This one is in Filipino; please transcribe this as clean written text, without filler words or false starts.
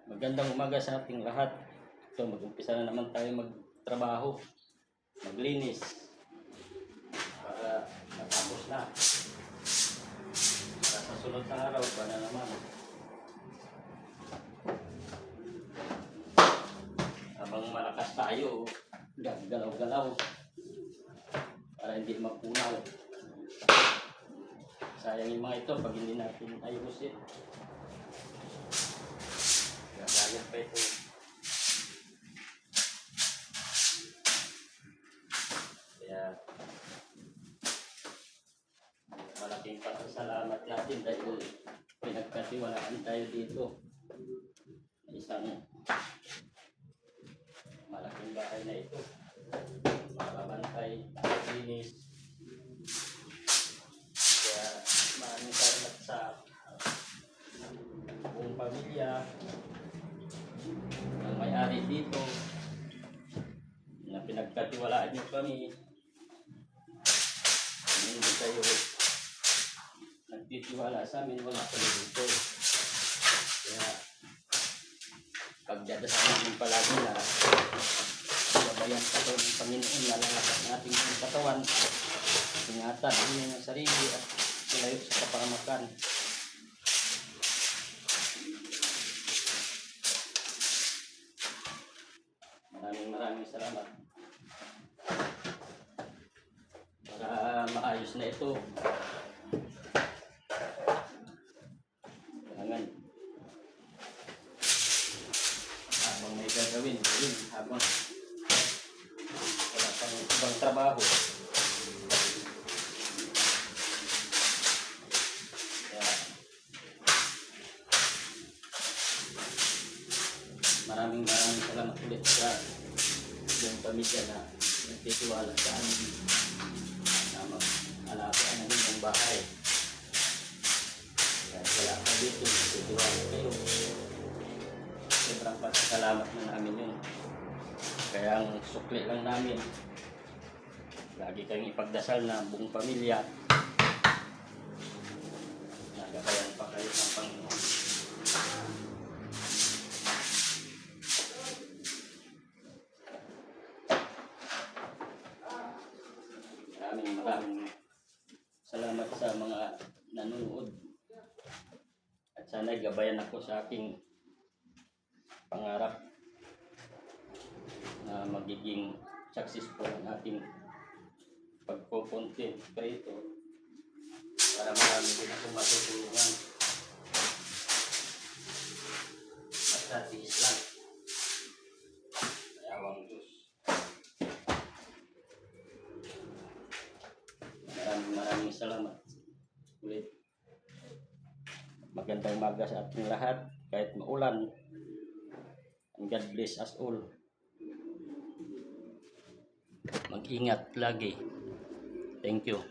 Magandang umaga sa ating lahat. Ito, mag-umpisa na naman tayo magtrabaho, maglinis para matapos na. Para sa sunod na araw ba na naman. Habang malakas tayo, galaw-galaw para hindi mapunaw. Sayang yung mga ito pag hindi natin ayusin. Gagalit pa ito. Kaya malaking pasasalamat natin dahil pinagkatiwalaan tayo dito. Isang malaking bahay na ito. Makabantay, linis. Kaya maraming salamat sa buong pamilya ng may-ari dito na pinagkatiwalaan niyo kami. Hindi kayo nagtitiwala sa amin, wala kami dito. Kaya pagdadasal namin palagi na gabayan pa ito ng Panginoon, lalakas ng ating katawan, ingatan namin ang sarili at ilayo sa kapahamakan. Maraming salamat. Para maayos na ito, kailangan habang may gagawin, habang wala pang ibang trabaho. Kaya maraming salamat ulit sa yung pamilya na nagtitiwala sa amin na mag-alagaan namin yung bahay. Kaya wala ka dito, nagtitiwala kayo. Sobrang pasasalamat na namin yun. Kaya ang sukli lang namin, lagi kayong ipagdasal na buong pamilya. Nagabayan pa kayo ng Panginoon. Maraming salamat sa mga nanonood. At sana gabayan ako sa aking pangarap na magiging successful ang ating pagpo-content creator para marami din ako matutulungan. At satis lang. Ayawang Diyos. Maraming salamat ulit. Magandang umaga sa ating lahat kahit maulan. And God bless us all. Mag-ingat lagi. Thank you.